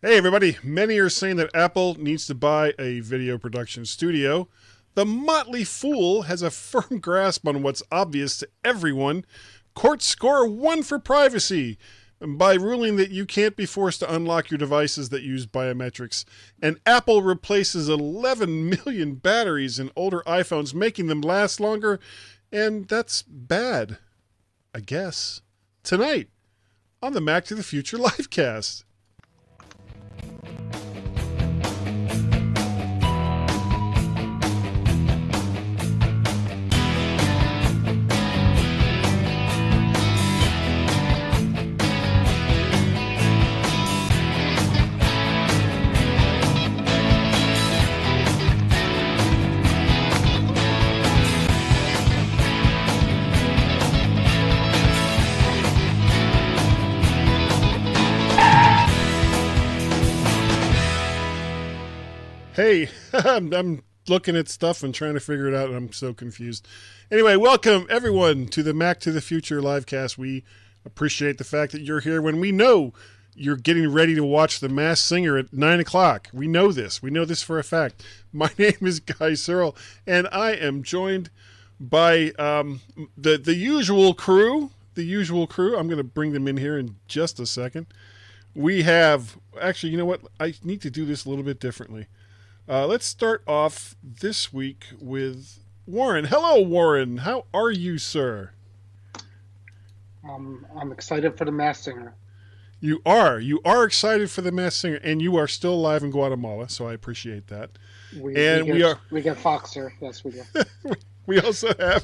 Hey everybody, many are saying that Apple needs to buy a video production studio. The Motley Fool has a firm grasp on what's obvious to everyone. Courts score 1 for privacy by ruling that you can't be forced to unlock your devices that use biometrics. And Apple replaces 11 million batteries in older iPhones, making them last longer. And that's bad, I guess. Tonight on the Mac to the Future livecast. Hey, I'm looking at stuff and trying to figure it out, and I'm so confused. Anyway, welcome everyone to the Mac to the Future livecast. We appreciate the fact that you're here when we know you're getting ready to watch The Masked Singer at 9 o'clock. We know this. We know this for a fact. My name is Serle, and I am joined by the usual crew. The usual crew. I'm going to bring them in here in just a second. We have, actually, you know what? I need to do this a little bit differently. Let's start off this week with Warren. Hello, Warren. How are you, sir? I'm excited for The Masked Singer. You are. You are excited for The Masked Singer, and you are still alive in Guatemala, so I appreciate that. We get Fox here. Yes, we do. We also have...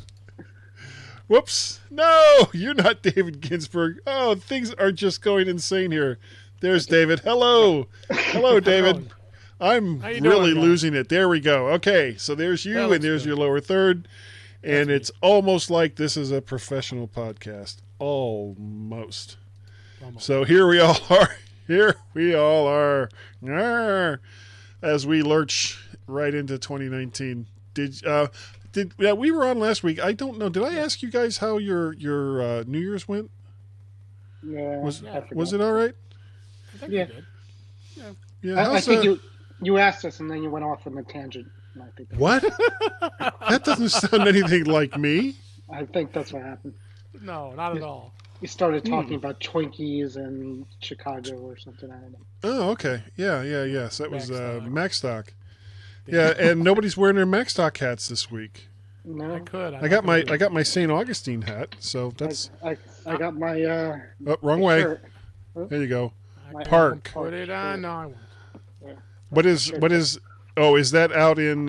Whoops. No, you're not David Ginsburg. Oh, things are just going insane here. There's David. Hello. Hello, David. I'm really losing it. There we go. Okay, so there's you, and there's your lower third. And it's almost like this is a professional podcast. Almost. So here we all are. Here we all are. As we lurch right into 2019. We were on last week. I don't know. Did I ask you guys how your New Year's went? Yeah. Was it all right? I think you did. Yeah. I think you asked us, and then you went off on a tangent. I think what? That doesn't sound anything like me. I think that's what happened. No, not at all. You started talking about Twinkies and Chicago or something. I don't know. Oh, okay. Yeah. So that was MacStock. Yeah, and nobody's wearing their MacStock hats this week. No, I could. I got my St. Augustine hat. So that's. I got my. Oh, wrong way. Shirt. There you go. Park. Park. Put it on. No, I won't. What is? Oh, is that out in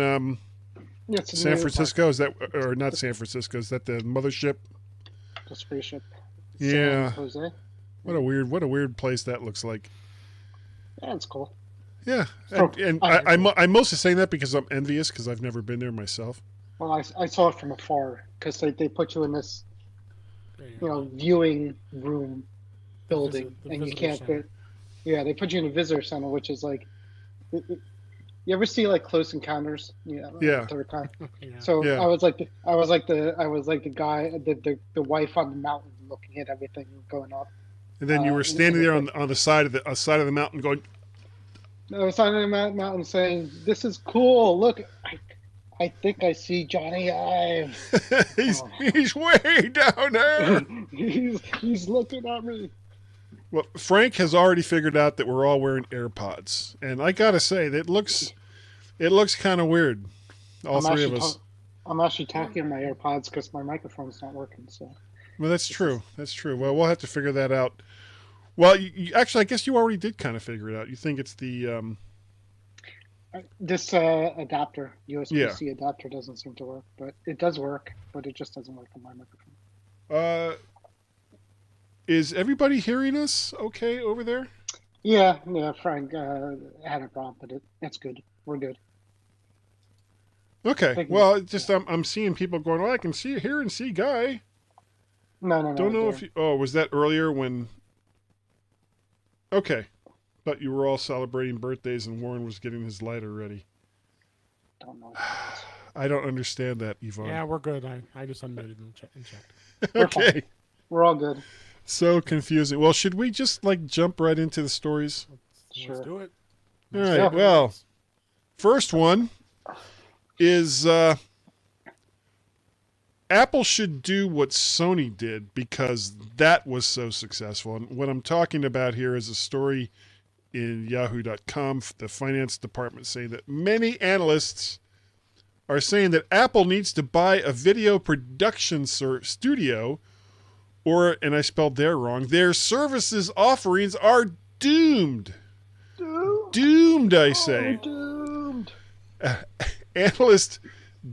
San Francisco? Is that, or not San Francisco? Is that the mothership? The spaceship. Yeah. Jose. What a weird place that looks like. Yeah, it's cool. Yeah, and I'm mostly saying that because I'm envious because I've never been there myself. Well, I saw it from afar because they put you in this, viewing room building, and you can't fit. Yeah, they put you in a visitor center, which is like, you ever see like Close Encounters? Yeah. Third kind. Yeah. So Yeah. I was like the guy, the wife on the mountain looking at everything going on. And then you were standing there on the side of the mountain going. I was on the mountain saying, "This is cool. Look, I think I see Johnny Ive. he's way down there. he's looking at me." Well, Frank has already figured out that we're all wearing AirPods, and I gotta say that it looks kind of weird. All three of us. I'm actually talking on my AirPods because my microphone's not working. So. Well, that's true. That's true. Well, we'll have to figure that out. Well, actually, I guess you already did kind of figure it out. You think it's the this adapter, USB-C adapter, doesn't seem to work, but it does work. But it just doesn't work on my microphone. Is everybody hearing us okay over there? Yeah. Frank had a problem, but it's good. We're good. Okay. Well, just I'm seeing people going. Well, I can hear and see Guy. No. Don't know if you. Oh, was that earlier when? Okay, but you were all celebrating birthdays and Warren was getting his lighter ready. Don't know. I don't understand that, Yvonne. Yeah, we're good. I just unmuted and checked. Okay. We're all good. So confusing. Well, should we just jump right into the stories? Sure. Let's do it. All right. Well, first one is Apple should do what Sony did because that was so successful. And what I'm talking about here is a story in yahoo.com, the finance department, saying that many analysts are saying that Apple needs to buy a video production studio, or, and I spelled there wrong, their services offerings are doomed. Doomed, I say. Doomed. Analyst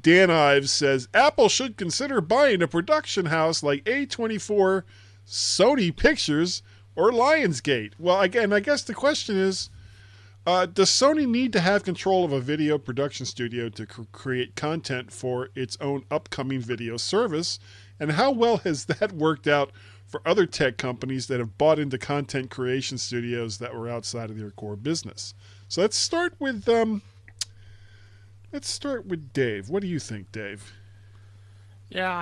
Dan Ives says Apple should consider buying a production house like A24, Sony Pictures, or Lionsgate. Well, again, I guess the question is, does Sony need to have control of a video production studio to create content for its own upcoming video service? And how well has that worked out for other tech companies that have bought into content creation studios that were outside of their core business? So let's start with Dave. What do you think, Dave? Yeah,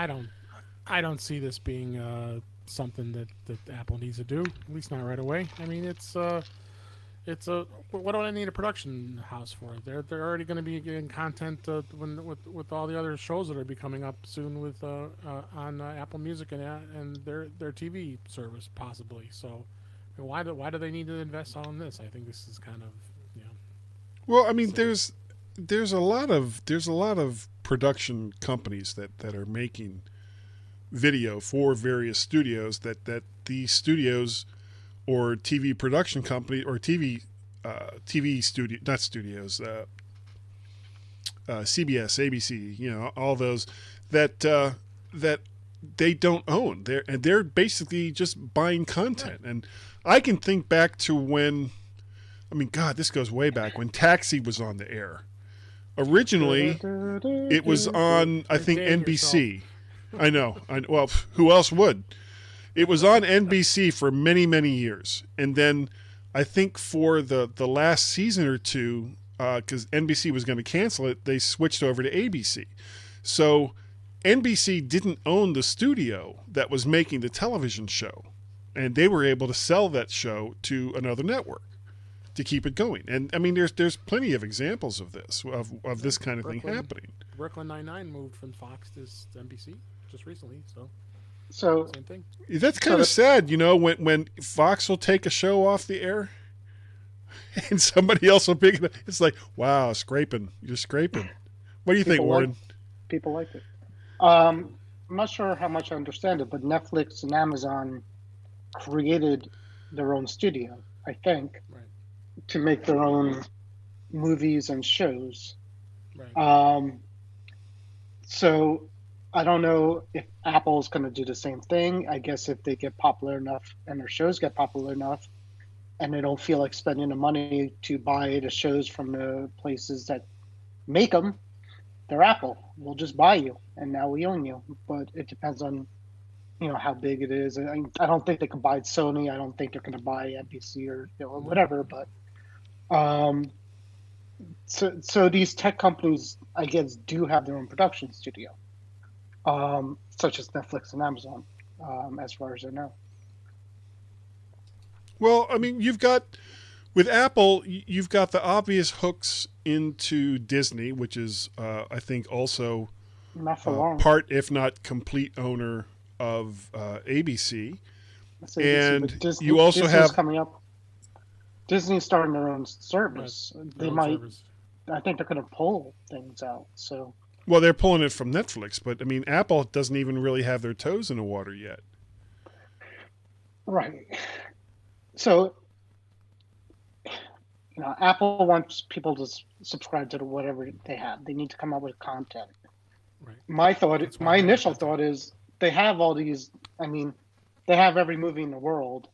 I don't see this being something that Apple needs to do. At least not right away. I mean, it's a what do I need a production house for? They're already going to be getting content with all the other shows that are be coming up soon with on Apple Music and their TV service possibly. So why do they need to invest on this? I think this is kind of Well, I mean, there's a lot of production companies that are making video for various studios that these studios or TV production company or TV studio, not studios, CBS, ABC, all those that they don't own. They're basically just buying content. And I can think back to when, I mean, God, this goes way back when Taxi was on the air. Originally, it was on, I think, NBC. I know. Well, who else would? It was on NBC for many, many years. And then I think for the last season or two, because NBC was going to cancel it, they switched over to ABC. So NBC didn't own the studio that was making the television show. And they were able to sell that show to another network to keep it going. And I mean, there's plenty of examples of this, of this kind of thing happening. Brooklyn Nine-Nine moved from Fox to NBC just recently, so same thing. That's kind of sad, when Fox will take a show off the air and somebody else will pick it up. It's like, wow, scraping. You're scraping. What do you think, Warren? People like it. I'm not sure how much I understand it, but Netflix and Amazon created their own studio, I think, Right. to make their own movies and shows. Right. So I don't know if Apple's going to do the same thing. I guess if they get popular enough and their shows get popular enough and they don't feel like spending the money to buy the shows from the places that make them, they're Apple. We'll just buy you and now we own you. But it depends on, how big it is. I don't think they can buy Sony. I don't think they're going to buy NBC or whatever. But so these tech companies, I guess, do have their own production studio. Such as Netflix and Amazon, as far as I know. Well, I mean, with Apple, you've got the obvious hooks into Disney, which is, I think, also Not for long. part, if not complete owner of ABC. And Disney, you also Disney's have coming up. Disney's starting their own service. They might. Service. I think they're going to pull things out. So. Well, they're pulling it from Netflix, but I mean, Apple doesn't even really have their toes in the water yet. Right. So, Apple wants people to subscribe to whatever they have. They need to come up with content. Right. My initial thought is they have all these. I mean, they have every movie in the world,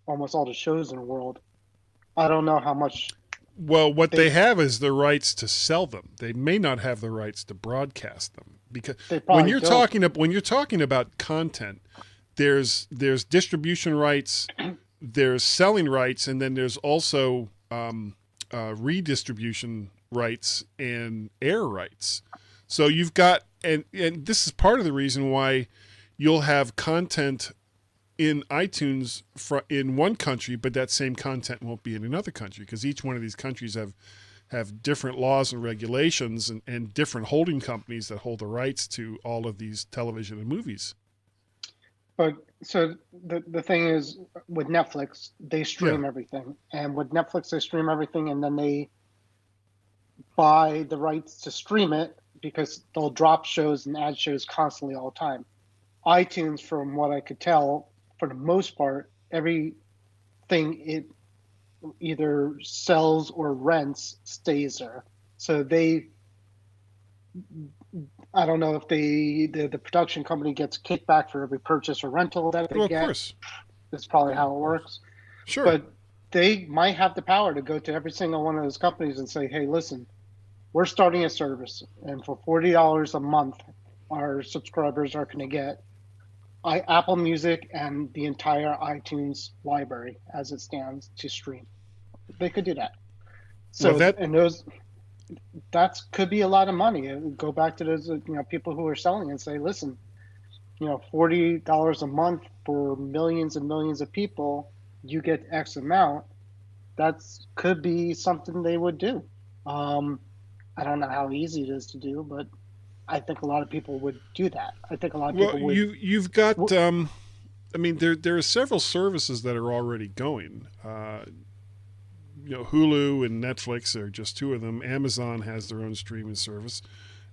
almost all the shows in the world. I don't know how much. Well, what they have is the rights to sell them. They may not have the rights to broadcast them because when you're talking about content, there's distribution rights, there's selling rights, and then there's also redistribution rights and air rights. So you've got and this is part of the reason why you'll have content in iTunes in one country, but that same content won't be in another country because each one of these countries have different laws and regulations and different holding companies that hold the rights to all of these television and movies. But so the thing is with Netflix, they stream everything. And with Netflix, they stream everything and then they buy the rights to stream it because they'll drop shows and add shows constantly all the time. iTunes, from what I could tell, for the most part, everything it either sells or rents stays there. So I don't know if the production company gets kickback for every purchase or rental that they get. Of course. That's probably how it works. Sure. But they might have the power to go to every single one of those companies and say, hey, listen, we're starting a service, and for $40 a month, our subscribers are going to get Apple Music and the entire iTunes library as it stands to stream. They could do that. So that could be a lot of money. Go back to those people who are selling and say, listen, $40 a month for millions and millions of people, you get X amount. That could be something they would do. I don't know how easy it is to do, but I think a lot of people would do that. I think a lot of people would. You've got, there are several services that are already going. Hulu and Netflix are just two of them. Amazon has their own streaming service,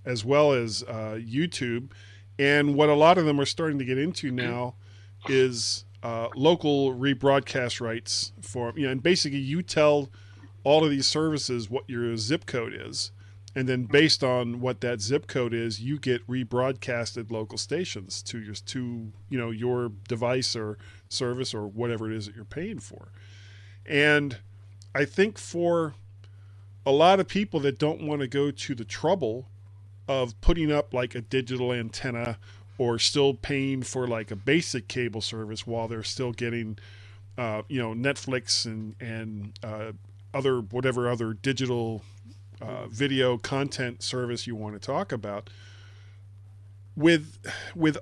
as well as YouTube. And what a lot of them are starting to get into now is local rebroadcast rights for, and basically you tell all of these services what your zip code is. And then based on what that zip code is, you get rebroadcasted local stations to your device or service or whatever it is that you're paying for. And I think for a lot of people that don't want to go to the trouble of putting up like a digital antenna or still paying for like a basic cable service while they're still getting, Netflix and other digital video content service you want to talk about, with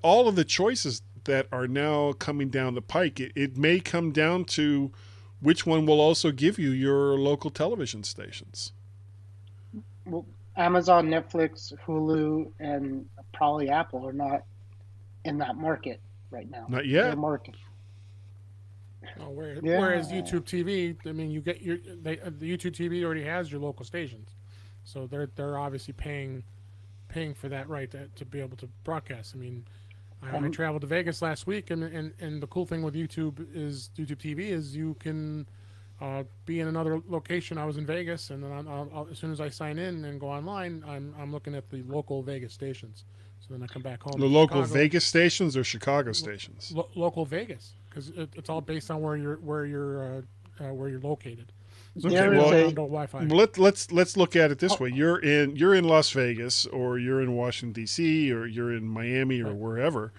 all of the choices that are now coming down the pike, it may come down to which one will also give you your local television stations. Well, Amazon, Netflix, Hulu, and probably Apple are not in that market right now. Not yet. They're market. Whereas YouTube TV, the YouTube TV already has your local stations, so they're obviously paying for that right to be able to broadcast. I traveled to Vegas last week, and the cool thing with YouTube TV is you can be in another location. I was in Vegas, and then I'll, as soon as I sign in and go online, I'm looking at the local Vegas stations. So then I come back home. The local Vegas stations or Chicago stations? Local Vegas, because it's all based on where you're located. So Wi-Fi. Let's look at it this way. You're in Las Vegas, or you're in Washington D.C., or you're in Miami, or wherever,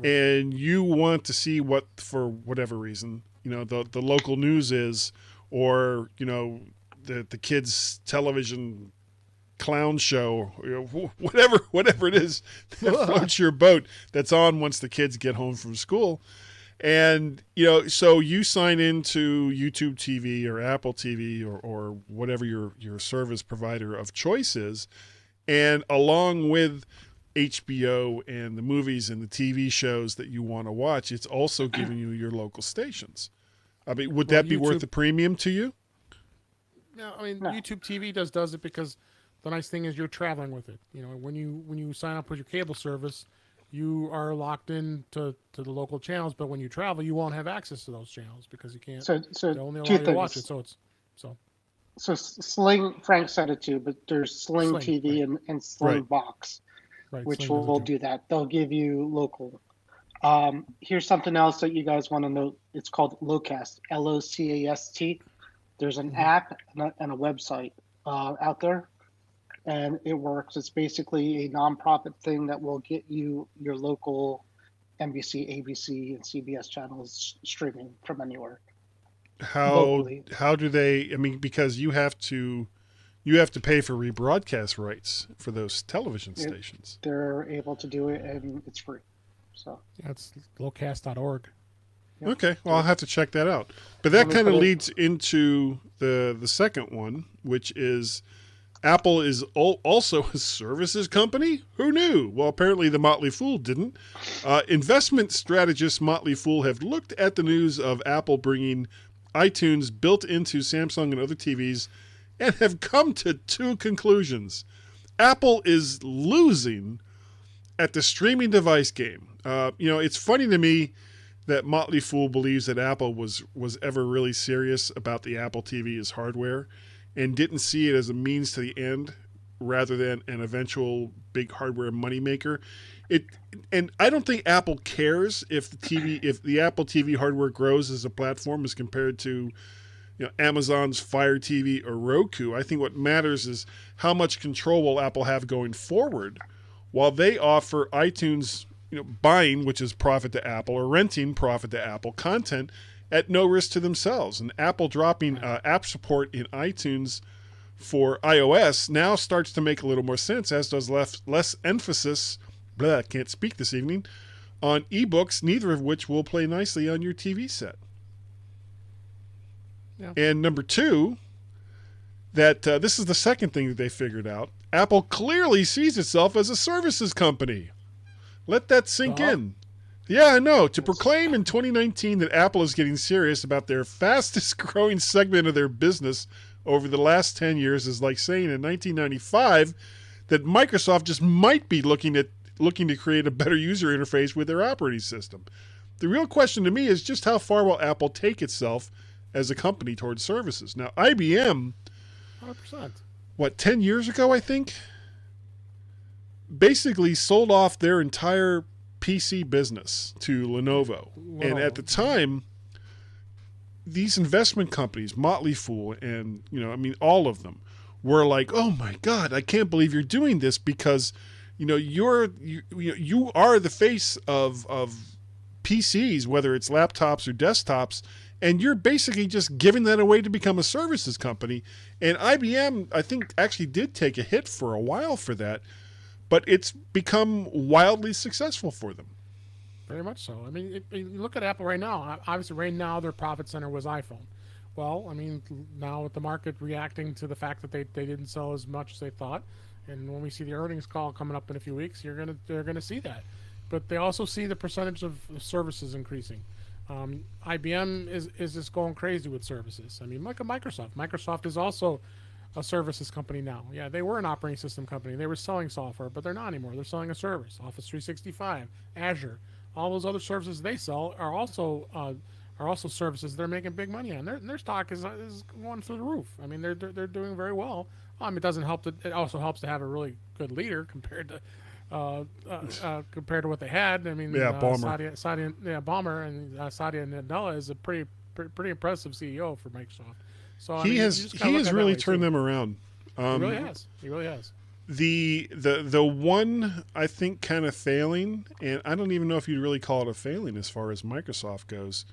and you want to see what, for whatever reason, the local news is, or the kids' television clown show, whatever it is that floats your boat, that's on once the kids get home from school. And, so you sign into YouTube TV or Apple TV or whatever your service provider of choice is. And along with HBO and the movies and the TV shows that you want to watch, it's also giving you your local stations. Would that be worth the premium to you? No, YouTube TV does it because the nice thing is you're traveling with it. When you sign up with your cable service, you are locked in to the local channels, but when you travel, you won't have access to those channels because you can't. So only allow you to watch it. So Sling, Frank said it too, but there's Sling TV and Sling Box, which Sling will do that. They'll give you local. Here's something else that you guys want to know. It's called Locast, LOCAST. There's an app and a website out there. And it works. It's basically a nonprofit thing that will get you your local NBC, ABC, and CBS channels streaming from anywhere. How do they? Because you have to pay for rebroadcast rights for those television stations. They're able to do it, and it's free. So that's locast.org. Yep. Okay, well, I'll have to check that out. But that kind of put it- leads into the second one, which is Apple is also a services company? Who knew? Well, apparently the Motley Fool didn't. Investment strategists Motley Fool have looked at the news of Apple bringing iTunes built into Samsung and other TVs and have come to two conclusions. Apple is losing at the streaming device game. It's funny to me that Motley Fool believes that Apple was ever really serious about the Apple TV as hardware and didn't see it as a means to the end rather than an eventual big hardware moneymaker. And I don't think Apple cares if the Apple TV hardware grows as a platform as compared to Amazon's Fire TV or Roku. I think what matters is how much control will Apple have going forward while they offer iTunes buying, which is profit to Apple, or renting, profit to Apple, content at no risk to themselves. And Apple dropping app support in iTunes for iOS now starts to make a little more sense, as does less emphasis, can't speak this evening, on ebooks, neither of which will play nicely on your TV set. Yeah. And number two, that this is the second thing that they figured out. Apple clearly sees itself as a services company. Let that sink in. Yeah, I know. To proclaim in 2019 that Apple is getting serious about their fastest growing segment of their business over the last 10 years is like saying in 1995 that Microsoft just might be looking to create a better user interface with their operating system. The real question to me is just how far will Apple take itself as a company towards services? Now, IBM, 100%. 10 years ago, I think, basically sold off their entire PC business to Lenovo. And at the time, these investment companies, Motley Fool, and all of them were like, "Oh my God, I can't believe you're doing this because you are the face of PCs, whether it's laptops or desktops, and you're basically just giving that away to become a services company." And IBM, I think, actually did take a hit for a while for that, but it's become wildly successful for them. Very much so. I mean, you look at Apple right now. Obviously, right now their profit center was iPhone. Well, I mean, now with the market reacting to the fact that they didn't sell as much as they thought, and when we see the earnings call coming up in a few weeks, they're gonna see that. But they also see the percentage of services increasing. IBM is just going crazy with services. I mean, like a Microsoft. Microsoft is also a services company now. Yeah, they were an operating system company. They were selling software, but they're not anymore. They're selling a service. Office 365, Azure, all those other services they sell are also services they're making big money on. Their stock is going through the roof. I mean, they're doing very well. It doesn't help that it also helps to have a really good leader compared to what they had. I mean, Ballmer. Ballmer and Satya Nadella is a pretty impressive CEO for Microsoft. So He has really turned them around. He really has. He really has. The one I think kind of failing, and I don't even know if you'd really call it a failing as far as Microsoft goes,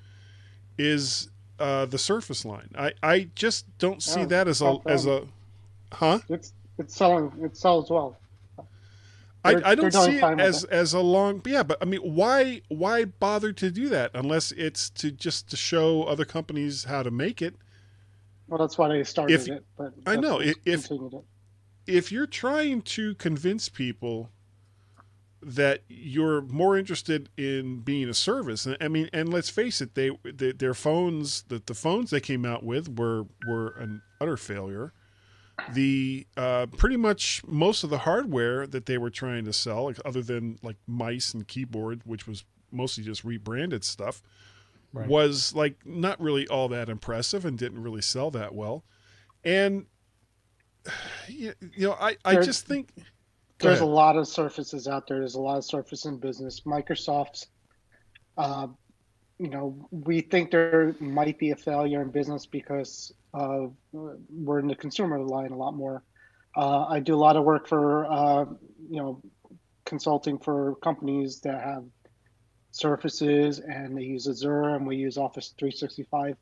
is the Surface line. I just don't see that as a huh? It sells well. I don't see it as a long, but I mean, why bother to do that unless it's to show other companies how to make it? Well, that's why they started it. But I know continued it. If you're trying to convince people that you're more interested in being a service, I mean, and let's face it, their phones, the phones they came out with were an utter failure. The pretty much most of the hardware that they were trying to sell, like, other than like mice and keyboard, which was mostly just rebranded stuff, right, was like not really all that impressive and didn't really sell that well. And I just think there's a lot of Surfaces out there. There's a lot of Surface in business. Microsoft's, we think there might be a failure in business because we're in the consumer line a lot more. I do a lot of work for, consulting for companies that have Surfaces, and they use Azure, and we use Office 365.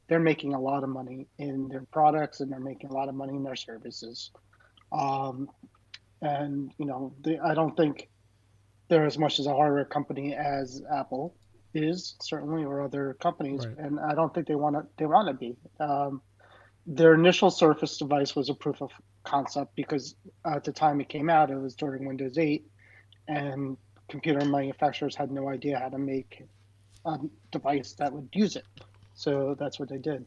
They're making a lot of money in their products, and they're making a lot of money in their services. I don't think they're as much as a hardware company as Apple. is certainly, or other companies, Right. and I don't think they want to. They want to be. Their initial Surface device was a proof of concept because at the time it came out, it was during Windows 8, and computer manufacturers had no idea how to make a device that would use it. So that's what they did.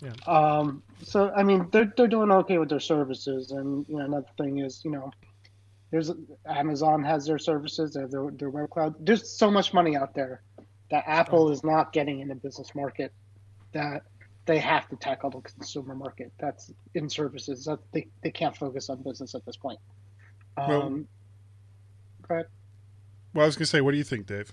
Yeah. So I mean, they're doing okay with their services, and another thing is, there's Amazon has their services, they have their web cloud. There's so much money out there that Apple is not getting in the business market that they have to tackle the consumer market. That's in services. That they can't focus on business at this point. Well- Go ahead. Well, I was going to say, what do you think, Dave?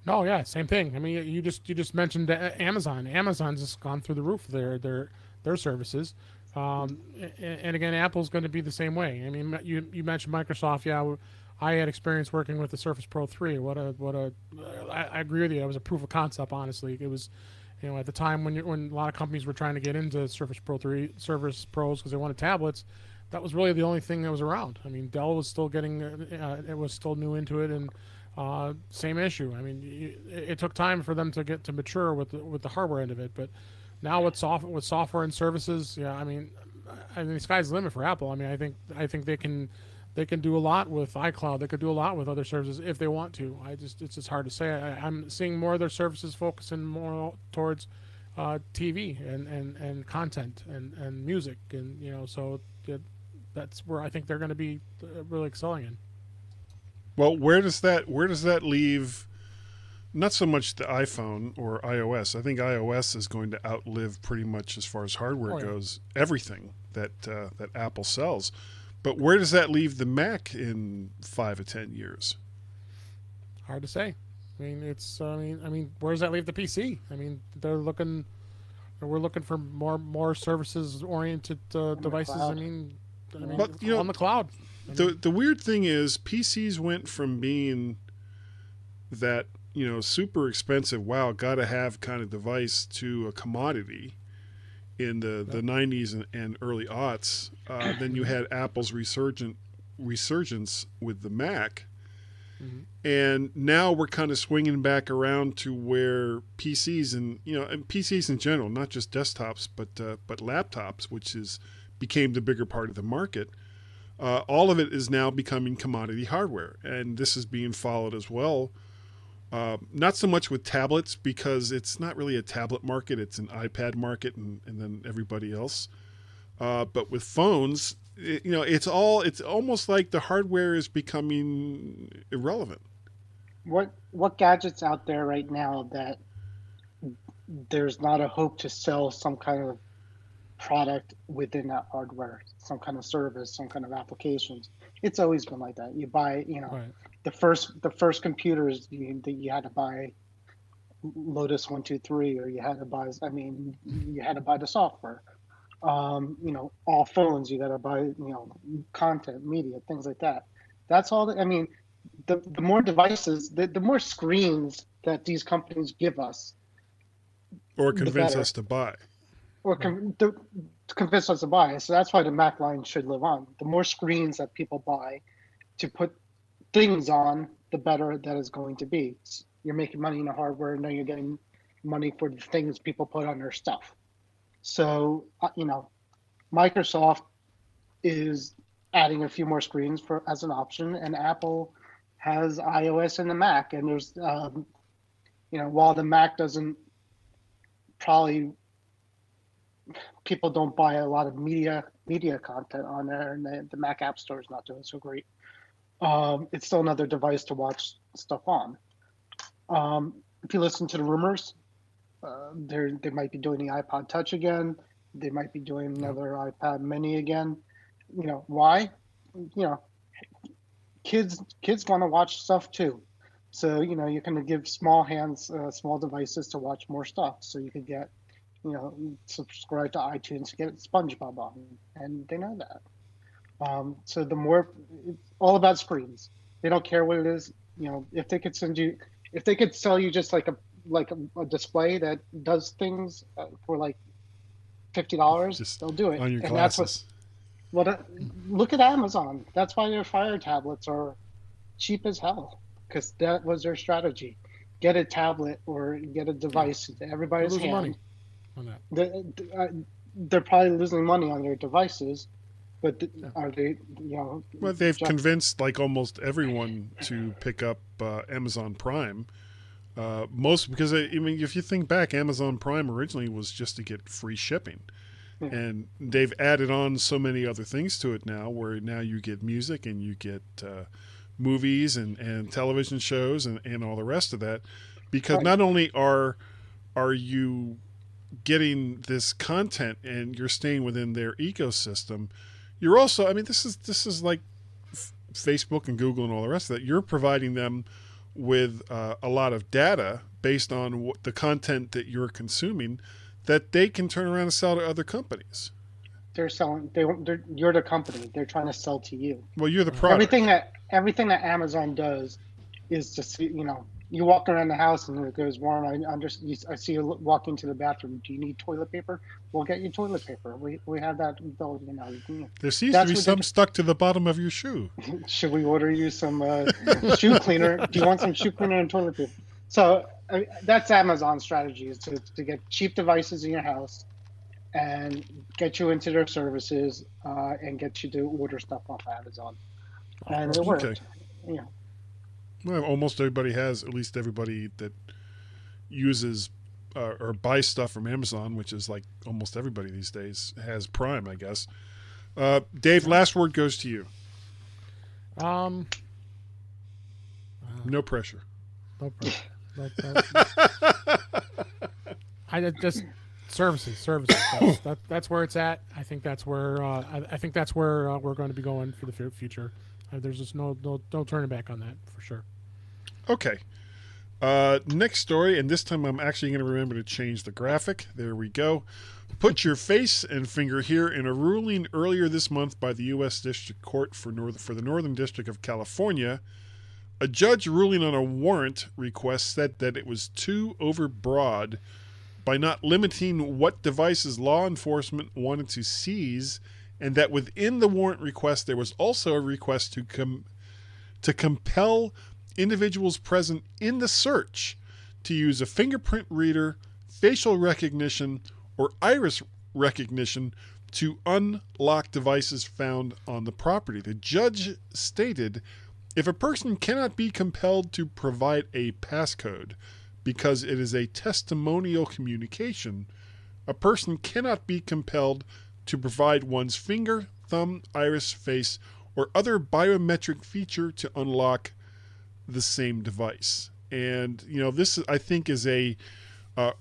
No, yeah, same thing. I mean, you just mentioned Amazon. Amazon's just gone through the roof. Their services, and again, Apple's going to be the same way. I mean, you mentioned Microsoft. Yeah, I had experience working with the Surface Pro 3. I agree with you. It was a proof of concept. Honestly, it was, at the time when a lot of companies were trying to get into Surface Pro 3, Surface Pros because they wanted tablets. That was really the only thing that was around. I mean, Dell was still getting, it was still new into it, and same issue. I mean, it took time for them to get to mature with the hardware end of it, but now with software and services, yeah. I mean, the sky's the limit for Apple. I mean, I think they can do a lot with iCloud. They could do a lot with other services if they want to. It's just hard to say. I'm seeing more of their services focusing more towards TV and content and music, and so that's where I think they're going to be really excelling in. Well, where does that leave? Not so much the iPhone or iOS. I think iOS is going to outlive pretty much, as far as hardware goes, everything that Apple sells. But where does that leave the Mac in 5 or 10 years? Hard to say. I mean, where does that leave the PC? I mean, we're looking for more services oriented devices. I mean, but, on the cloud. The weird thing is, PCs went from being that super expensive, wow, gotta have kind of device, to a commodity in the 90s and early aughts. Then you had Apple's resurgence with the Mac. Mm-hmm. And now we're kind of swinging back around to where PCs and PCs in general, not just desktops, but laptops, which became the bigger part of the market. All of it is now becoming commodity hardware, and this is being followed as well. Not so much with tablets, because it's not really a tablet market; it's an iPad market, and then everybody else. But with phones, it's almost like the hardware is becoming irrelevant. What gadgets out there right now that there's not a hope to sell some kind of product within that hardware, some kind of service, some kind of applications? It's always been like that. You buy, Right. the first computers that you had to buy Lotus 1-2-3, or you had to buy the software. All phones, you got to buy, content, media, things like that. That's all. The more devices, the more screens that these companies give us, or convince us to buy. Or to convince us to buy. So that's why the Mac line should live on. The more screens that people buy to put things on, the better that is going to be. You're making money in the hardware, and then you're getting money for the things people put on their stuff. So, Microsoft is adding a few more screens as an option, and Apple has iOS and the Mac. And there's, while the Mac doesn't probably, people don't buy a lot of media content on there, and the Mac App Store is not doing so great. It's still another device to watch stuff on. If you listen to the rumors, they might be doing the iPod Touch again. They might be doing another iPad Mini again. Why? Kids want to watch stuff too. So, you're going to give small devices to watch more stuff. So you could get, subscribe to iTunes to get SpongeBob on, and they know that. So it's all about screens. They don't care what it is. If they could sell you just like a display that does things for like $50, they'll do it. On your and glasses. Look at Amazon. That's why their Fire tablets are cheap as hell, because that was their strategy. get a tablet or get a device into everybody's Losing money hand. on that. They're probably losing money on their devices, but are they? Well, they've convinced like almost everyone to pick up Amazon Prime. Most because if you think back, Amazon Prime originally was just to get free shipping, and they've added on so many other things to it now. Where now you get music and you get movies and television shows and all the rest of that. Because not only are you getting this content and you're staying within their ecosystem, you're also, this is like Facebook and Google and all the rest of that. You're providing them with a lot of data based on the content that you're consuming that they can turn around and sell to other companies. They're selling. You're the company. They're trying to sell to you. Well, you're the product. Everything that Amazon does is to see. You walk around the house and it goes, Warren, I see you walking to the bathroom. Do you need toilet paper? We'll get you toilet paper. We have that ability now. There seems to be some stuck to the bottom of your shoe. Should we order you some shoe cleaner? Do you want some shoe cleaner and toilet paper? So that's Amazon's strategy, is to get cheap devices in your house and get you into their services and get you to order stuff off Amazon. And it worked. Okay. Yeah. Well, almost everybody has, at least everybody that uses or buys stuff from Amazon, which is like almost everybody these days, has Prime, I guess. Dave, last word goes to you. No pressure. No pressure. I just services. That's where it's at. I think that's where we're going to be going for the future. There's just no turning back on that for sure. Okay. Next story, and this time I'm actually going to remember to change the graphic. There we go. Put your face and finger here. In a ruling earlier this month by the U.S. District Court for the Northern District of California, a judge ruling on a warrant request said that it was too overbroad by not limiting what devices law enforcement wanted to seize, and that within the warrant request there was also a request to compel individuals present in the search to use a fingerprint reader, facial recognition, or iris recognition to unlock devices found on the property. The judge stated, if a person cannot be compelled to provide a passcode because it is a testimonial communication, a person cannot be compelled to provide one's finger, thumb, iris, face, or other biometric feature to unlock the same device. And this I think is a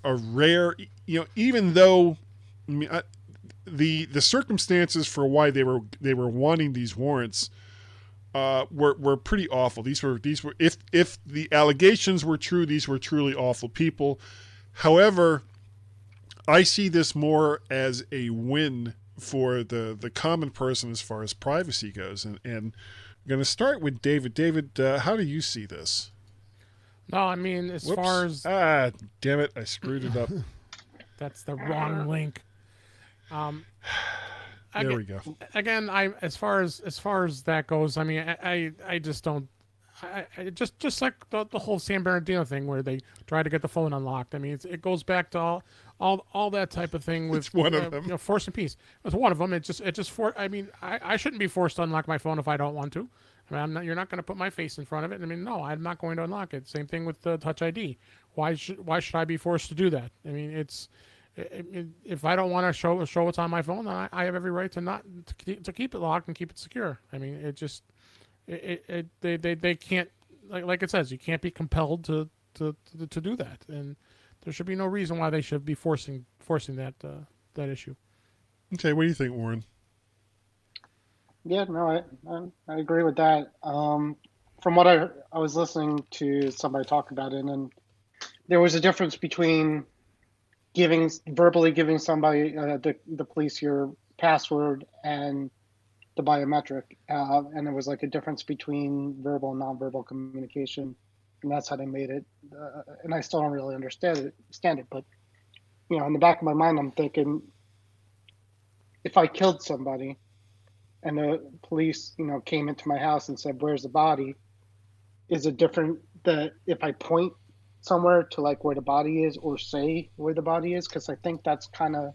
rare, even though the circumstances for why they were wanting these warrants were pretty awful. These were if the allegations were true, these were truly awful people. However, I see this more as a win for the common person as far as privacy goes. And I'm going to start with David. David, how do you see this? No, as far as... damn it. I screwed it up. That's the wrong link. There we go. Again, as far as that goes, I just don't... just like the whole San Bernardino thing where they try to get the phone unlocked. It goes back to all that type of thing with one of them. Force and peace. It's one of them. I shouldn't be forced to unlock my phone if I don't want to. You're not going to put my face in front of it. No, I'm not going to unlock it. Same thing with the Touch ID. Why should I be forced to do that? If I don't want to show what's on my phone, then I have every right to keep it locked and keep it secure. They can't, like it says, you can't be compelled to do that, and there should be no reason why they should be forcing that issue. Okay, what do you think, Warren? Yeah, no, I agree with that. From what I was listening to somebody talk about it, and there was a difference between verbally giving somebody the police your password and the biometric, and there was like a difference between verbal and nonverbal communication, and that's how they made it. And I still don't really understand it, but in the back of my mind, I'm thinking, if I killed somebody, and the police, came into my house and said, "Where's the body?" Is it different that if I point somewhere to like where the body is, or say where the body is, because I think that's kind of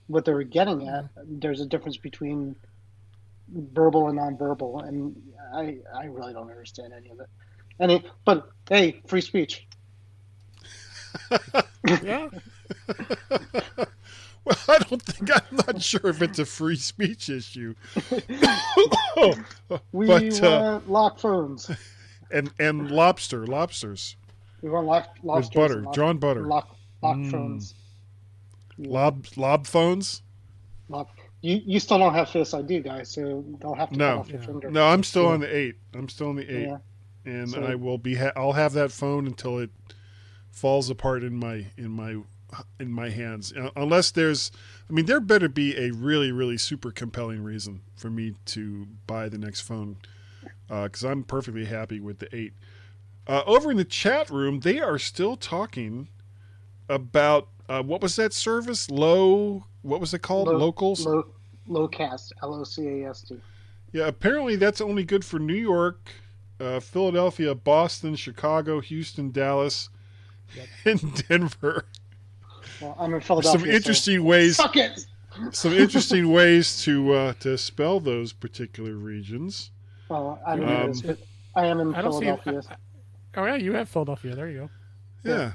what they were getting at. There's a difference between verbal and nonverbal, and I really don't understand any of it. But hey, free speech. Yeah. Well, I'm not sure if it's a free speech issue. We want lock phones. And lobsters. We want lobsters with butter, drawn butter. Lock phones. Lob phones? You still don't have Face ID, guys, so they'll have to cut off your finger. No, I'm still on the 8. I'm still on the 8. Yeah. And So- I will be I'll have that phone until it falls apart in my hands. Unless there better be a really, really super compelling reason for me to buy the next phone, because I'm perfectly happy with the 8. Over in the chat room, they are still talking about what was that service? What was it called? Locals? Locast, LOCAST. Yeah, apparently that's only good for New York, Philadelphia, Boston, Chicago, Houston, Dallas, and Denver. Well, I'm in Philadelphia. Some interesting ways. Suck it. Some interesting ways to spell those particular regions. Well, I don't know this, but I am in Philadelphia. Oh yeah, you have Philadelphia. There you go. Yeah.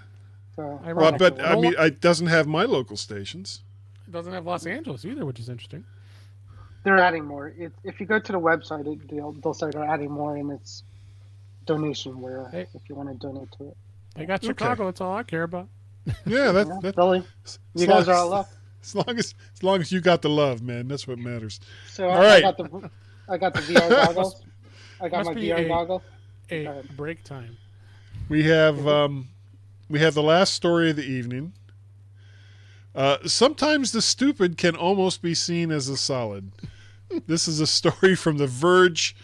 So, Well, but I mean, it doesn't have my local stations. It doesn't have Los Angeles either, which is interesting. they're adding more. If you go to the website, they'll say they're adding more, and it's donation where if you want to donate to it. They got Chicago. That's all I care about. Yeah, that's really. You guys are all up. As long as you got the love, man, that's what matters. So all right. I got the VR goggles. I got my VR goggles. A break time. We have the last story of the evening. Sometimes the stupid can almost be seen as a solid. This is a story from The Verge.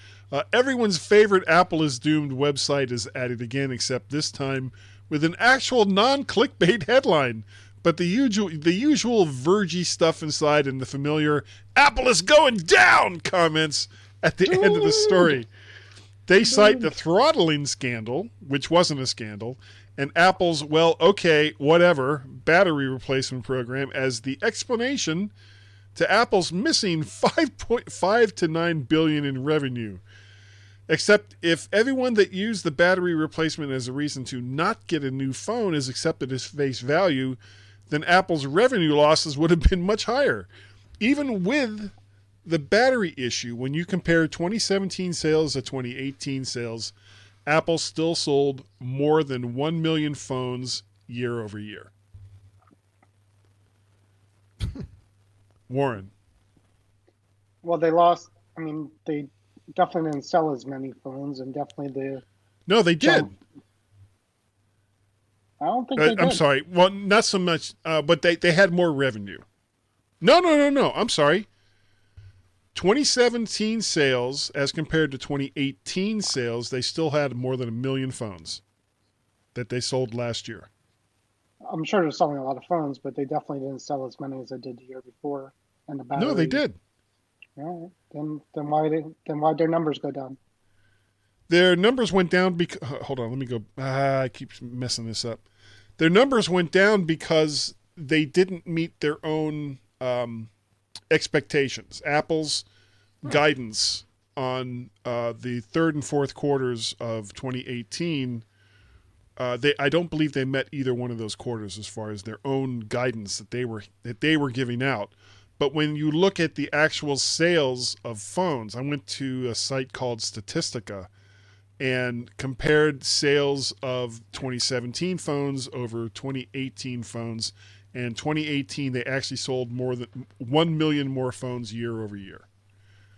Everyone's favorite Apple is doomed website is at it again, except this time with an actual non-clickbait headline. But the usual Vergy stuff inside and the familiar "Apple is going down" comments at the end of the story. They cite the throttling scandal, which wasn't a scandal, and Apple's, well, okay, whatever, battery replacement program as the explanation to Apple's missing $5.5 to $9 billion in revenue. Except if everyone that used the battery replacement as a reason to not get a new phone is accepted as face value, then Apple's revenue losses would have been much higher. Even with the battery issue, when you compare 2017 sales to 2018 sales, Apple still sold more than 1 million phones year over year. Warren. Well, they lost. I mean, they definitely didn't sell as many phones, and definitely No, they did. I don't think they did. I'm sorry. Well, not so much, but they had more revenue. No. I'm sorry. 2017 sales as compared to 2018 sales, they still had more than 1 million phones that they sold last year. I'm sure they're selling a lot of phones, but they definitely didn't sell as many as they did the year before. And the battery. No, they did. All right. Then why their numbers go down? Their numbers went down because hold on, let me go. I keep messing this up. Their numbers went down because they didn't meet their own expectations. Apple's guidance on the third and fourth quarters of 2018, I don't believe they met either one of those quarters as far as their own guidance that they were giving out. But when you look at the actual sales of phones, I went to a site called Statistica and compared sales of 2017 phones over 2018 phones. And 2018, they actually sold more than 1 million more phones year over year.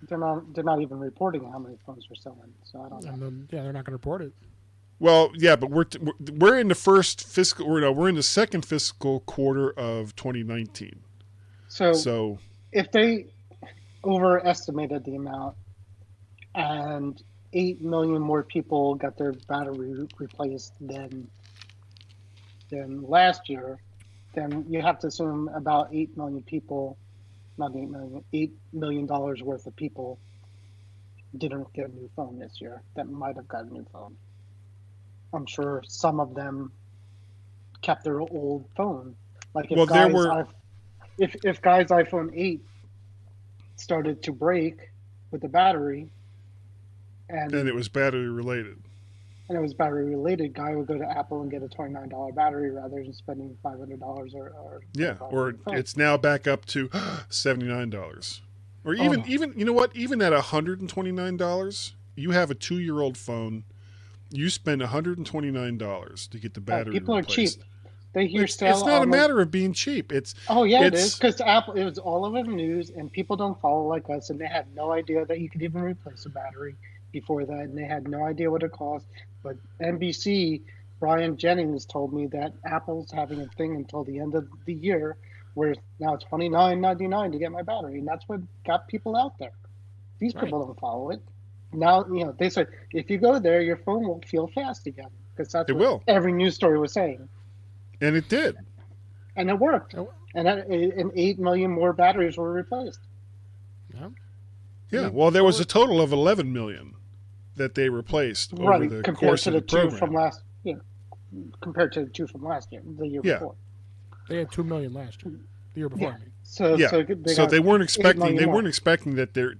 They're not even reporting how many phones they're selling, so I don't know. And they're not going to report it. Well, yeah, but we're in the we're in the second fiscal quarter of 2019. So if they overestimated the amount and 8 million more people got their battery replaced than last year, then you have to assume about 8 million people, not 8 million, $8 million worth of people didn't get a new phone this year that might have got a new phone. I'm sure some of them kept their old phone. Like if Well, there guys, were if guys' iPhone 8 started to break with the battery, and it was battery related. it was battery related, guy would go to Apple and get a $29 battery rather than spending $500 or Yeah, or it's now back up to $79. Or even you know what? Even at $129, you have a 2-year-old phone. You spend $129 to get the battery people replaced. are cheap. They hear It's not a matter of being cheap. It is because Apple. It was all over the news, and people don't follow like us, and they had no idea that you could even replace a battery before that, and they had no idea what it cost. But NBC, Brian Jennings told me that Apple's having a thing until the end of the year, where now it's $29.99 to get my battery, and that's what got people out there. These people don't follow it. Now they said if you go there, your phone will feel fast again because that's what every news story was saying. And it did. And it worked. And 8 million more batteries were replaced. Yeah. Well, there was a total of 11 million that they replaced over the course of the program. Compared to the 2 from last year, the year before. They had 2 million last year, the year before. So they weren't expecting. They weren't expecting that they're.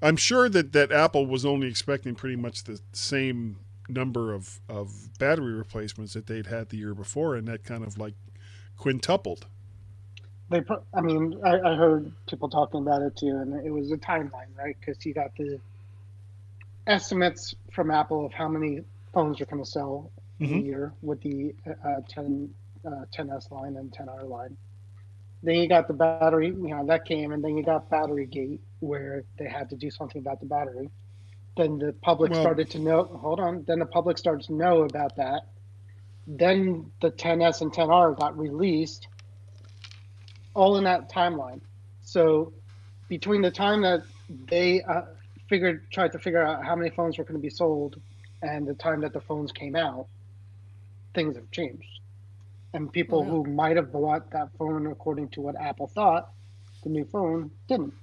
I'm sure that Apple was only expecting pretty much the same number of battery replacements that they'd had the year before, and that kind of like quintupled. I heard people talking about it too, and it was a timeline, right? Because you got the estimates from Apple of how many phones are going to sell in a year with the 10S line and 10R line. Then you got the battery, that came, and then you got Battery Gate, where they had to do something about the battery. Then the public started to know. Hold on. Then the public started to know about that. Then the 10S and 10R got released, all in that timeline. So between the time that they tried to figure out how many phones were going to be sold, and the time that the phones came out, things have changed. And people who might have bought that phone according to what Apple thought, the new phone, didn't.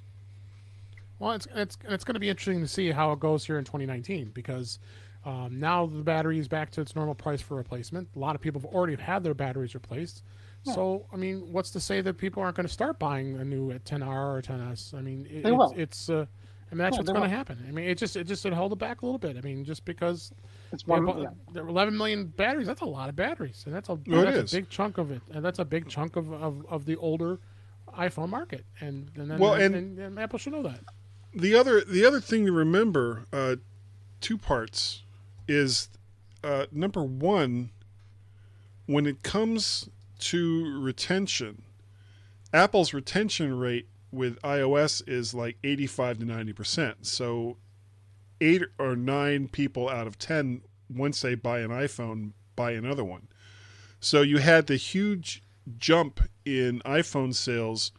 Well, it's going to be interesting to see how it goes here in 2019 because now the battery is back to its normal price for replacement. A lot of people have already had their batteries replaced. Yeah. So, what's to say that people aren't going to start buying a new 10R or 10S? They will. That's what's going to happen. It just held it back a little bit. Just because there were 11 million batteries, that's a lot of batteries, and that's a big chunk of it, and that's a big chunk of the older iPhone market, and Apple should know that. The other thing to remember, 2 parts, is number one, when it comes to retention, Apple's retention rate with iOS is like 85 to 90%. So 8 or 9 people out of 10, once they buy an iPhone, buy another one. So you had the huge jump in iPhone sales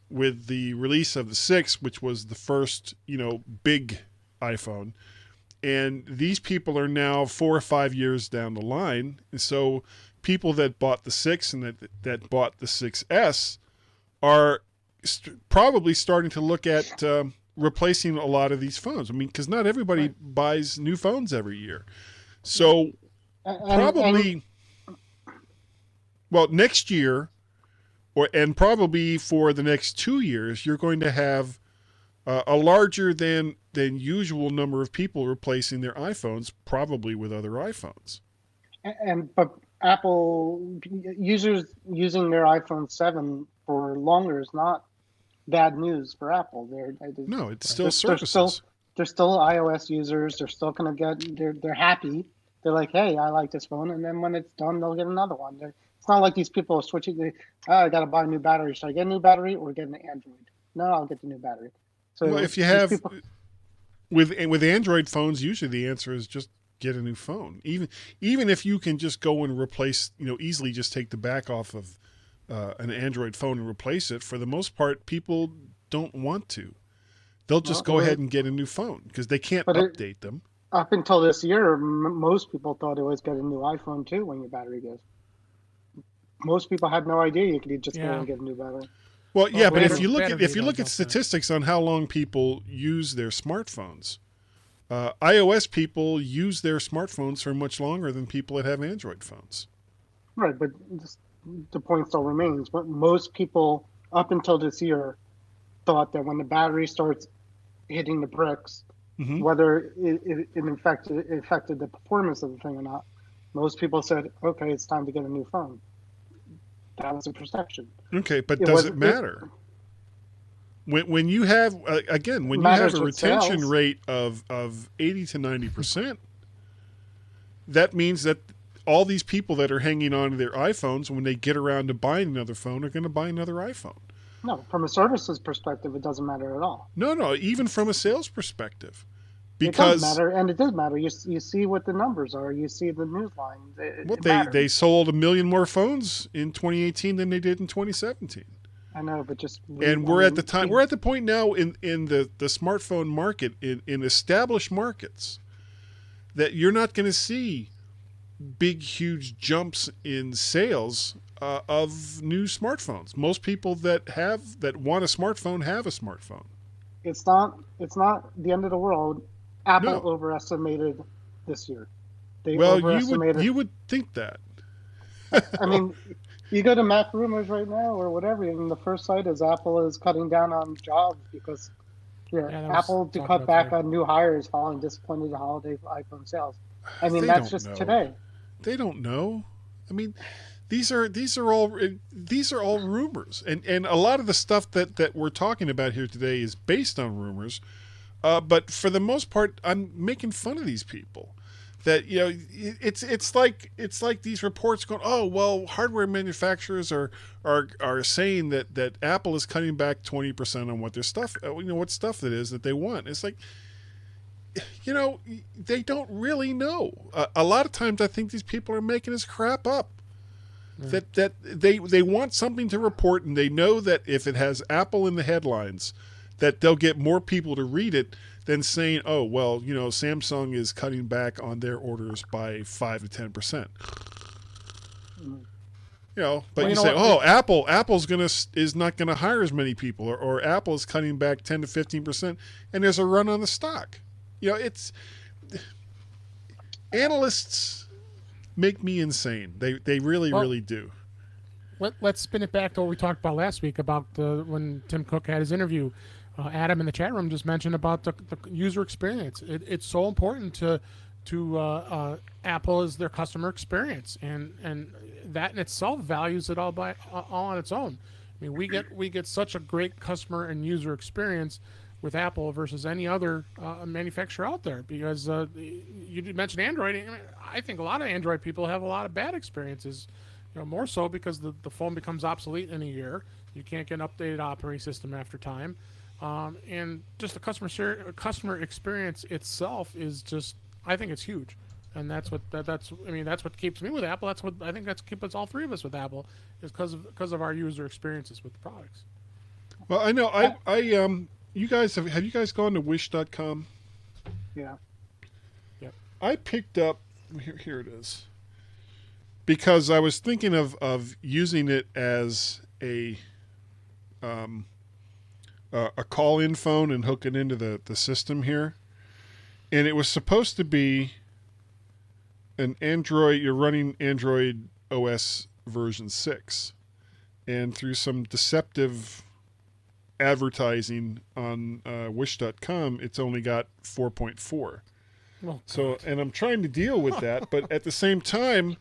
with the release of the 6, which was the first, big iPhone. And these people are now 4 or 5 years down the line. And so people that bought the 6 and that bought the 6S are probably starting to look at replacing a lot of these phones. Because not everybody buys new phones every year. So probably, next year, and probably for the next 2 years, you're going to have a larger than usual number of people replacing their iPhones, probably with other iPhones. But Apple users using their iPhone 7 for longer is not bad news for Apple. No, it's still services. They're still iOS users. They're still going to get. They're happy. They're like, hey, I like this phone, and then when it's done, they'll get another one. It's not like these people are switching. I got to buy a new battery. Should I get a new battery or get an Android? No, I'll get the new battery. So if you have with Android phones, usually the answer is just get a new phone. Even if you can just go and replace, easily just take the back off of an Android phone and replace it. For the most part, people don't want to. They'll just go ahead and get a new phone because they can't update them. Up until this year, most people thought it was get a new iPhone too when your battery goes. Most people had no idea you could just go and get a new battery. Well, yeah, but if you look at statistics on how long people use their smartphones, iOS people use their smartphones for much longer than people that have Android phones. Right, but the point still remains. But most people up until this year thought that when the battery starts hitting the bricks, Hmm. whether it affected the performance of the thing or not, most people said, "Okay, it's time to get a new phone." That was a perception. Okay, but It does was it it matter? When you have again, when you have a matters with retention sales. rate of 80 to 90%, that means that all these people that are hanging on to their iPhones, when they get around to buying another phone, are going to buy another iPhone. No, from a services perspective, it doesn't matter at all. No, even from a sales perspective, It does because matter, and it does matter. You see what the numbers are. You see the news lines. well, It they matters. sold 1 million more phones in 2018 than they did in 2017. I know, but And we're at the time, we're at the point now in the smartphone market in established markets that you're not going to see big huge jumps in sales of new smartphones. Most people that want a smartphone have a smartphone. It's not the end of the world. Apple No. overestimated this year. They Well, overestimated. you would think that. I mean, you go to Mac Rumors right now or whatever, and the first site is Apple is cutting down on jobs because Yeah, that was Apple to talked cut about back today. on new hires following disappointed holiday iPhone sales. I mean, They that's don't just know. today. They don't know. I mean, these are all rumors, and a lot of the stuff that we're talking about here today is based on rumors. But for the most part, I'm making fun of these people. That it's like these reports going, oh well, hardware manufacturers are saying that Apple is cutting back 20% on what their stuff, what stuff that is that they want. It's like, they don't really know. A lot of times, I think these people are making this crap up. That they want something to report, and they know that if it has Apple in the headlines, that they'll get more people to read it than saying, "Oh, well, Samsung is cutting back on their orders by 5 to 10%." But Well, you you know say, what? "Oh, Apple's is not gonna hire as many people, or Apple's cutting back 10 to 15%," and there's a run on the stock. It's analysts make me insane. They really Well, really do. Let's spin it back to what we talked about last week about when Tim Cook had his interview. Adam in the chat room just mentioned about the user experience. It's so important to Apple as their customer experience, and that in itself values it all on its own. I mean, we get such a great customer and user experience with Apple versus any other manufacturer out there, because you mentioned Android. I think a lot of Android people have a lot of bad experiences. More so because the phone becomes obsolete in a year. You can't get an updated operating system after time, and just the customer experience itself is just, I think it's huge, and that's what keeps me with Apple. That's what I think that's keeps all three of us with Apple, is because of our user experiences with the products. Well, I know you guys have you guys gone to wish.com? Yeah. Yep. I picked up here it is. Because I was thinking of using it as a call-in phone and hook it into the system here, and it was supposed to be an Android. You're running Android OS version 6, and through some deceptive advertising on Wish.com, it's only got 4.4. Well, So, and I'm trying to deal with that, but at the same time.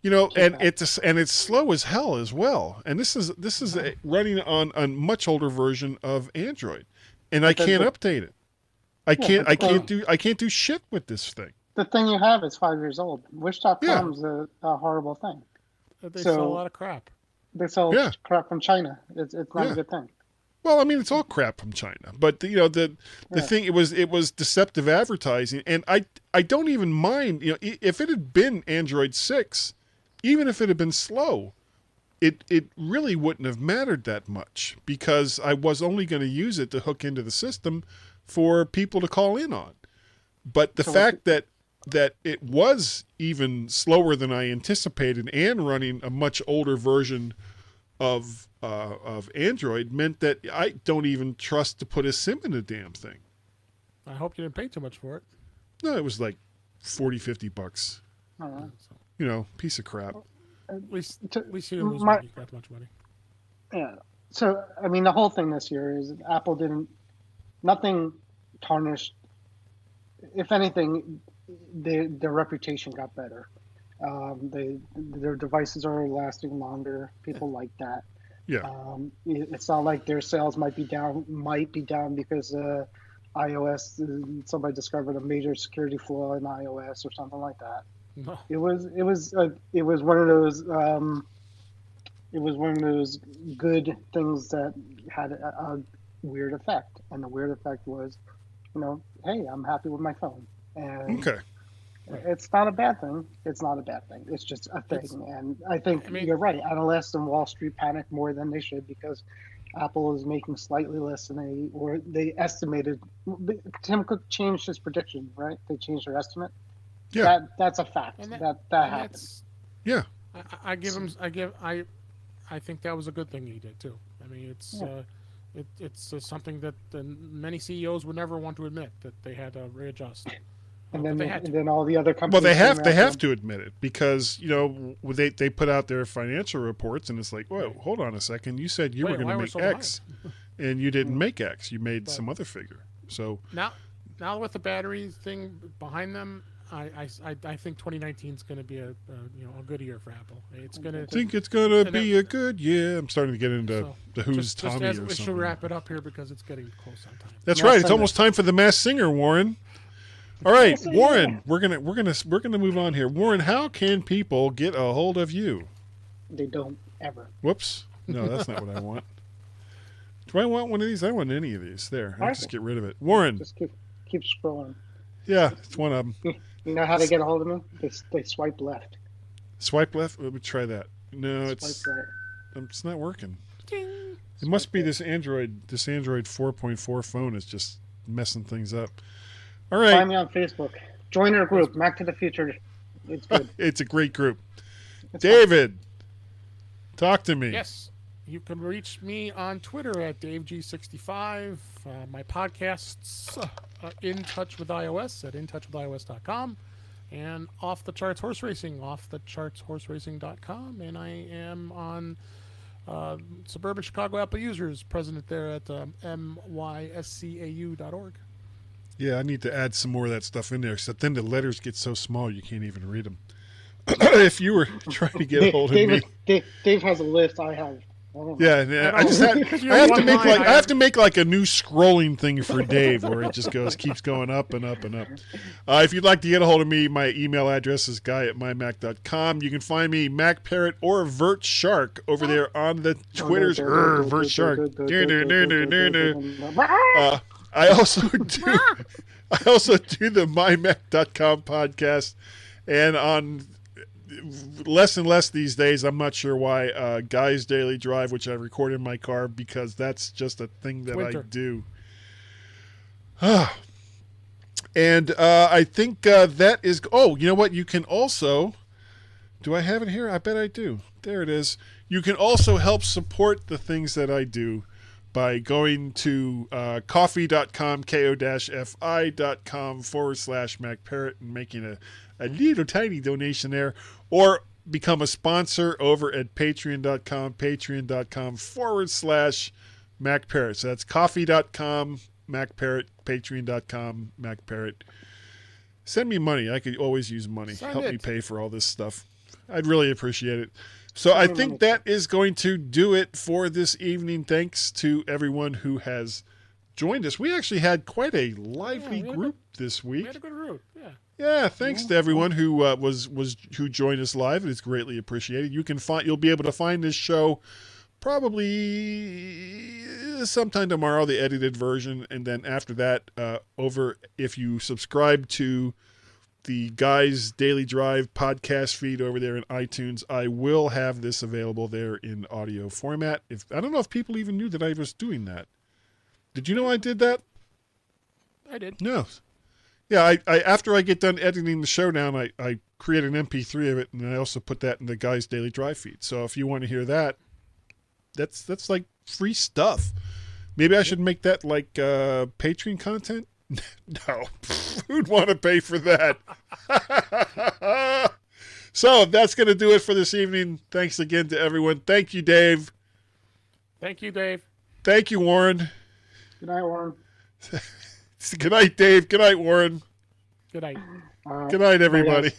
And it's slow as hell as well. And this is running on much older version of Android, and I can't update it. I can't do shit with this thing. The thing you have is 5 years old. Wish.com Yeah. is a horrible thing. they So- sell a lot of crap. They sell Yeah. crap from China. It's not Yeah. a good thing. Well, I mean, it's all crap from China, but the thing, it was deceptive advertising, and I don't even mind. If it had been Android 6. Even if it had been slow, it really wouldn't have mattered that much, because I was only going to use it to hook into the system for people to call in on. But the fact that it was even slower than I anticipated and running a much older version of Android meant that I don't even trust to put a SIM in the damn thing. I hope you didn't pay too much for it. No, it was like $40-50. I don't know. Piece of crap. At least you lose my, money. That much money. yeah. So I mean, the whole thing this year is Apple nothing tarnished. If anything, their reputation got better. Their devices are lasting longer. People like that. Yeah. It's not like their sales might be down because iOS, somebody discovered a major security flaw in iOS or something like that. No. It was one of those good things that had a weird effect, and the weird effect was, hey, I'm happy with my phone, and Okay. it's not a bad thing. It's not a bad thing. It's just a thing, and I think you're right. Analysts and Wall Street panic more than they should because Apple is making slightly less than they estimated. Tim Cook changed his prediction, right? They changed their estimate. Yeah. That's a fact. That happens. Yeah. I think that was a good thing he did too. I mean, it's something that many CEOs would never want to admit that they had to readjust. And then all the other companies. Well, they have to admit it because they put out their financial reports and it's like, whoa, hold on a second. You said you were going to make X, and you didn't make X. You made some other figure. So now with the battery thing behind them, I think 2019 is going to be a good year for Apple. It's going to. I think it's going to be a good year. I'm starting to get into the Who's Tommy or something. We should wrap it up here because it's getting close on time. That's right. It's almost time for the Masked Singer, Warren. All right, Warren, we're gonna move on here. Warren, how can people get a hold of you? They don't ever. Whoops. No, that's not what I want. Do I want one of these? I don't want any of these. There, I'll just get rid of it. Warren. Just keep scrolling. Yeah, it's one of them. You know how they get a hold of me? They swipe left. Swipe left? Let me try that. No, it's not working. Ding. It must be this Android 4.4 phone is just messing things up. All right. Find me on Facebook. Join our group, Mac to the Future. It's good. It's a great group. David, talk to me. Yes. You can reach me on Twitter at DaveG65. My podcasts, In Touch with iOS at intouchwithios.com. And Off the Charts Horse Racing, offthechartsHorseRacing.com. And I am on Suburban Chicago Apple Users, president there at myscau.org. Yeah, I need to add some more of that stuff in there, except then the letters get so small you can't even read them. If you were trying to get a hold of me. Dave has a list. I have. Yeah, I have to make like a new scrolling thing for Dave where it just keeps going up and up and up. If you'd like to get a hold of me, my email address is guy@mymac.com. You can find me MacParrot or Vert Shark over there on the Twitters. Vert Shark. I also do the mymac.com podcast, and on less and less these days, I'm not sure why, Guy's Daily Drive, which I record in my car because that's just a thing that I do. And I think that is, you know what? You can also, do I have it here? I bet I do. There it is. You can also help support the things that I do by going to coffee.com, ko-fi.com/MacParrot and making a little tiny donation there, or become a sponsor over at patreon.com/MacParrot. So that's coffee.com, MacParrot, patreon.com, MacParrot. Send me money. I could always use money. Help me pay for all this stuff. I'd really appreciate it. So I think that is going to do it for this evening. Thanks to everyone who has joined us. We actually had quite a lively group this week. We had a good group, yeah. Yeah, thanks to everyone who who joined us live. It's greatly appreciated. You'll be able to find this show probably sometime tomorrow, the edited version, and then after that, if you subscribe to the Guys Daily Drive podcast feed over there in iTunes, I will have this available there in audio format. I don't know if people even knew that I was doing that. Did you know I did that? I did. No. Yeah, I after I get done editing the show down, I create an MP3 of it, and I also put that in the Guys Daily Drive feed. So if you want to hear that, that's like free stuff. Maybe I should make that like Patreon content. No, who'd want to pay for that? So that's going to do it for this evening. Thanks again to everyone. Thank you, Dave. Thank you, Dave. Thank you, Warren. Good night, Warren. Good night, Dave. Good night, Warren. Good night. Good night, everybody.